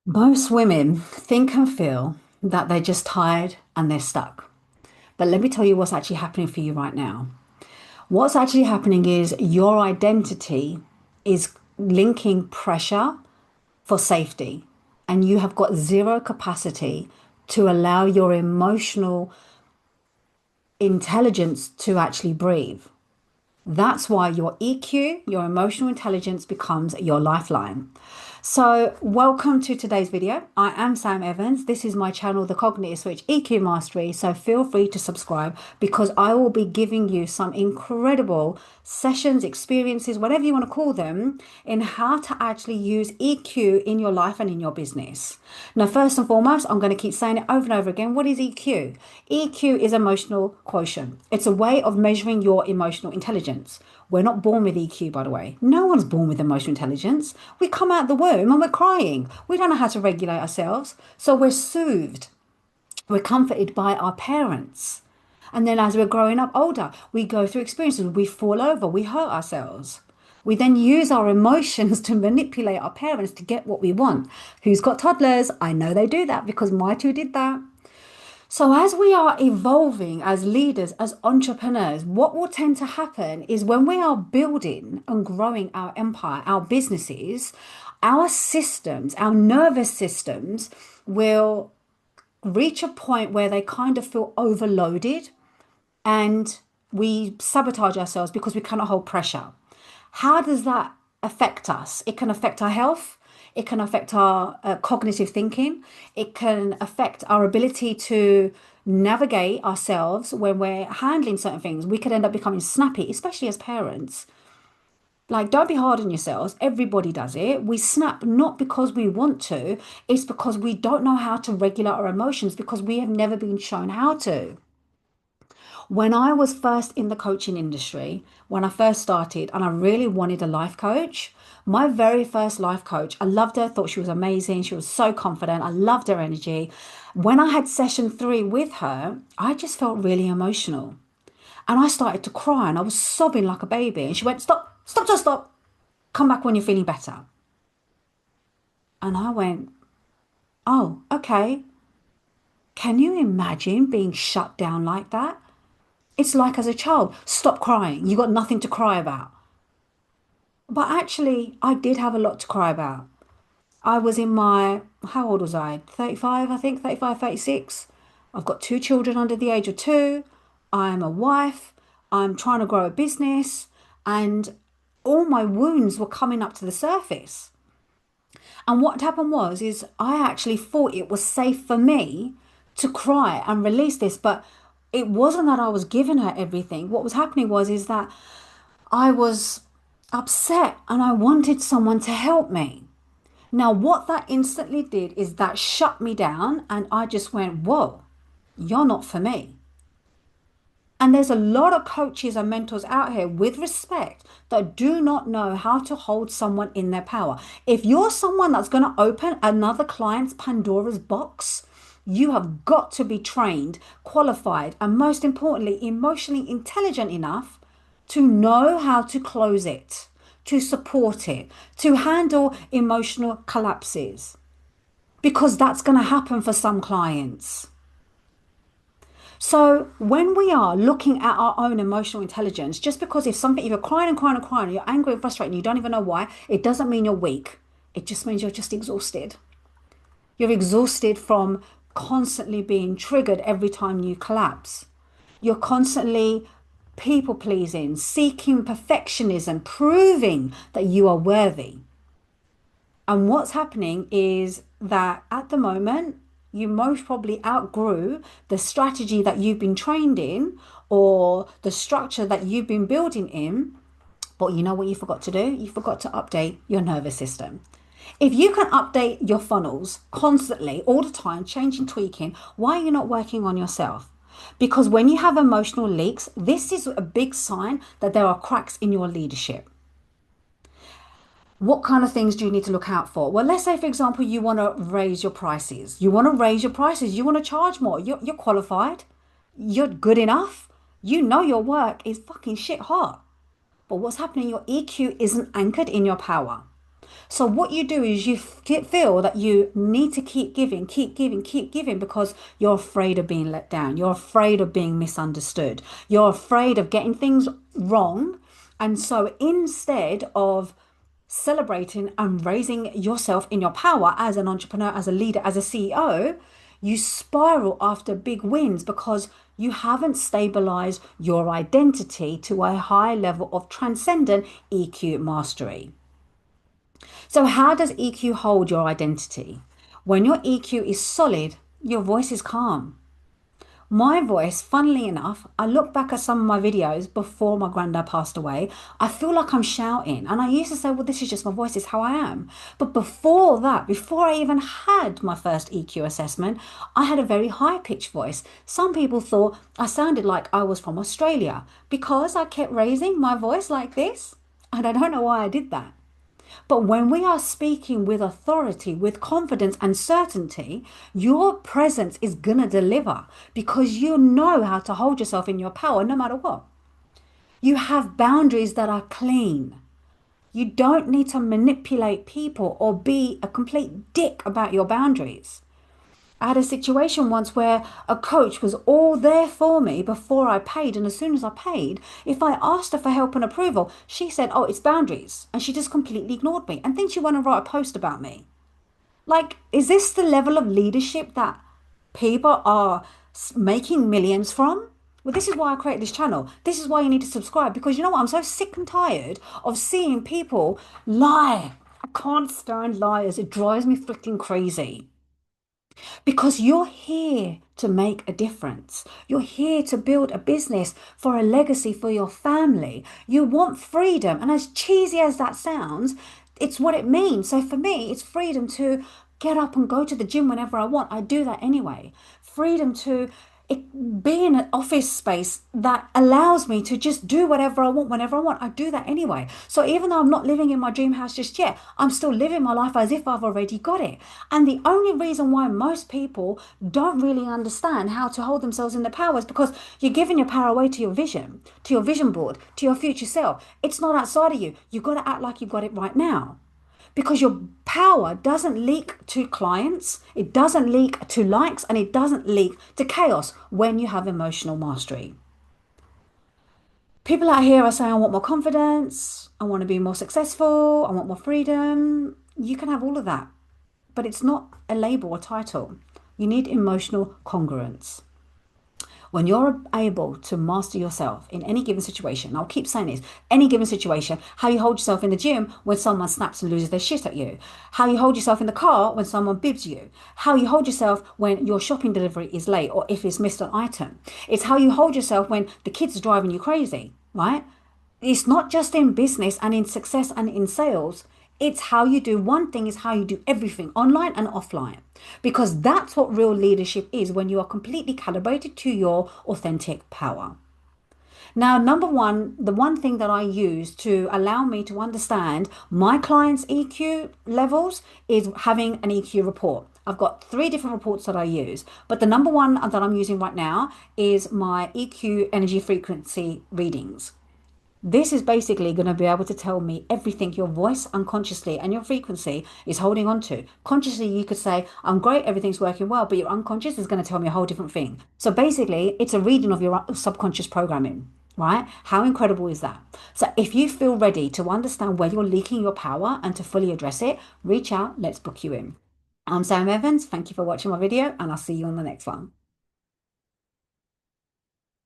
Most women think and feel that they're just tired and they're stuck. But let me tell you what's actually happening for you right now. What's actually happening is your identity is linking pressure for safety, and you have got zero capacity to allow your emotional intelligence to actually breathe. That's why your EQ, your emotional intelligence, becomes your lifeline. So, welcome to today's video. I am Sam Evans. This is my channel, The Cognitive Switch EQ Mastery. So, feel free to subscribe because I will be giving you some incredible sessions, experiences, whatever you want to call them, in how to actually use EQ in your life and in your business. Now, first and foremost, I'm going to keep saying it over and over again. What is EQ? EQ is emotional quotient. It's a way of measuring your emotional intelligence. We're not born with EQ, by the way. No one's born with emotional intelligence. We come out the womb and we're crying. We don't know how to regulate ourselves. So we're soothed. We're comforted by our parents. And then as we're growing up older, we go through experiences. We fall over. We hurt ourselves. We then use our emotions to manipulate our parents to get what we want. Who's got toddlers? I know they do that because my two did that. So, as we are evolving as leaders, as entrepreneurs, what will tend to happen is when we are building and growing our empire, our businesses, our systems, our nervous systems will reach a point where they kind of feel overloaded and we sabotage ourselves because we cannot hold pressure. How does that affect us? It can affect our health. It can affect our cognitive thinking. It can affect our ability to navigate ourselves when we're handling certain things. We could end up becoming snappy, especially as parents. Like, don't be hard on yourselves. Everybody does it. We snap not because we want to, it's because we don't know how to regulate our emotions because we have never been shown how to. When I was first in the coaching industry, when I first started and I really wanted a life coach, my very first life coach, I loved her, thought she was amazing. She was so confident. I loved her energy. When I had session 3 with her, I just felt really emotional. And I started to cry and I was sobbing like a baby. And she went, "Stop, stop, just stop. Come back when you're feeling better." And I went, "Oh, okay." Can you imagine being shut down like that? It's like as a child, stop crying. You got nothing to cry about. But actually, I did have a lot to cry about. I was in my, how old was I? 35, I think, 35, 36. I've got 2 children under the age of 2. I'm a wife. I'm trying to grow a business. And all my wounds were coming up to the surface. And what happened is I actually thought it was safe for me to cry and release this, but it wasn't that I was giving her everything. What was happening is that I was upset and I wanted someone to help me. Now, what that instantly did is that shut me down, and I just went, whoa, you're not for me. And there's a lot of coaches and mentors out here with respect that do not know how to hold someone in their power. If you're someone that's going to open another client's Pandora's box, you have got to be trained, qualified, and most importantly, emotionally intelligent enough to know how to close it, to support it, to handle emotional collapses, because that's going to happen for some clients. So when we are looking at our own emotional intelligence, just because if you're crying and crying and crying, and you're angry and frustrated, and you don't even know why, it doesn't mean you're weak. It just means you're just exhausted. You're exhausted from constantly being triggered every time you collapse. You're constantly people pleasing, seeking perfectionism, proving that you are worthy. And what's happening is that at the moment, you most probably outgrew the strategy that you've been trained in or the structure that you've been building in. But you know what you forgot to do? You forgot to update your nervous system. If you can update your funnels constantly, all the time, changing, tweaking, why are you not working on yourself? Because when you have emotional leaks, this is a big sign that there are cracks in your leadership. What kind of things do you need to look out for? Well, let's say, for example, you want to raise your prices. You want to raise your prices. You want to charge more. You're qualified. You're good enough. You know your work is fucking shit hot. But what's happening? Your EQ isn't anchored in your power. So what you do is you feel that you need to keep giving, keep giving, keep giving because you're afraid of being let down. You're afraid of being misunderstood. You're afraid of getting things wrong. And so instead of celebrating and raising yourself in your power as an entrepreneur, as a leader, as a CEO, you spiral after big wins because you haven't stabilized your identity to a high level of transcendent EQ mastery. So, how does EQ hold your identity? When your EQ is solid, your voice is calm. My voice, funnily enough, I look back at some of my videos before my granddad passed away. I feel like I'm shouting. And I used to say, well, this is just my voice, it's how I am. But before that, before I even had my first EQ assessment, I had a very high pitched voice. Some people thought I sounded like I was from Australia because I kept raising my voice like this. And I don't know why I did that. But when we are speaking with authority, with confidence and certainty, your presence is going to deliver because you know how to hold yourself in your power no matter what. You have boundaries that are clean. You don't need to manipulate people or be a complete dick about your boundaries. I had a situation once where a coach was all there for me before I paid. And as soon as I paid, if I asked her for help and approval, she said, oh, it's boundaries. And she just completely ignored me. And then she went and wrote a post about me. Like, is this the level of leadership that people are making millions from? Well, this is why I created this channel. This is why you need to subscribe because you know what? I'm so sick and tired of seeing people lie. I can't stand liars. It drives me freaking crazy. Because you're here to make a difference. You're here to build a business for a legacy for your family. You want freedom. And as cheesy as that sounds, it's what it means. So for me, it's freedom to get up and go to the gym whenever I want. I do that anyway. Freedom to be in an office space that allows me to just do whatever I want whenever I want. I do that anyway. So even though I'm not living in my dream house just yet, I'm still living my life as if I've already got it. And the only reason why most people don't really understand how to hold themselves in the power is because you're giving your power away to your vision board, to your future self. It's not outside of you. You've got to act like you've got it right now because your power doesn't leak to clients, it doesn't leak to likes, and it doesn't leak to chaos when you have emotional mastery. People out here are saying, I want more confidence, I want to be more successful, I want more freedom. You can have all of that, but it's not a label or title. You need emotional congruence. When you're able to master yourself in any given situation, I'll keep saying this, any given situation, how you hold yourself in the gym when someone snaps and loses their shit at you, how you hold yourself in the car when someone bibs you, how you hold yourself when your shopping delivery is late or if it's missed an item. It's how you hold yourself when the kids are driving you crazy, right? It's not just in business and in success and in sales. It's how you do one thing is how you do everything online and offline. Because that's what real leadership is when you are completely calibrated to your authentic power. Now, number one, the one thing that I use to allow me to understand my clients' EQ levels is having an EQ report. I've got 3 different reports that I use, but the number one that I'm using right now is my EQ energy frequency readings. This is basically going to be able to tell me everything your voice unconsciously and your frequency is holding on to. Consciously, you could say, I'm great, everything's working well, but your unconscious is going to tell me a whole different thing. So basically, it's a reading of your subconscious programming, right? How incredible is that? So if you feel ready to understand where you're leaking your power and to fully address it, reach out, let's book you in. I'm Sam Evans. Thank you for watching my video, and I'll see you on the next one.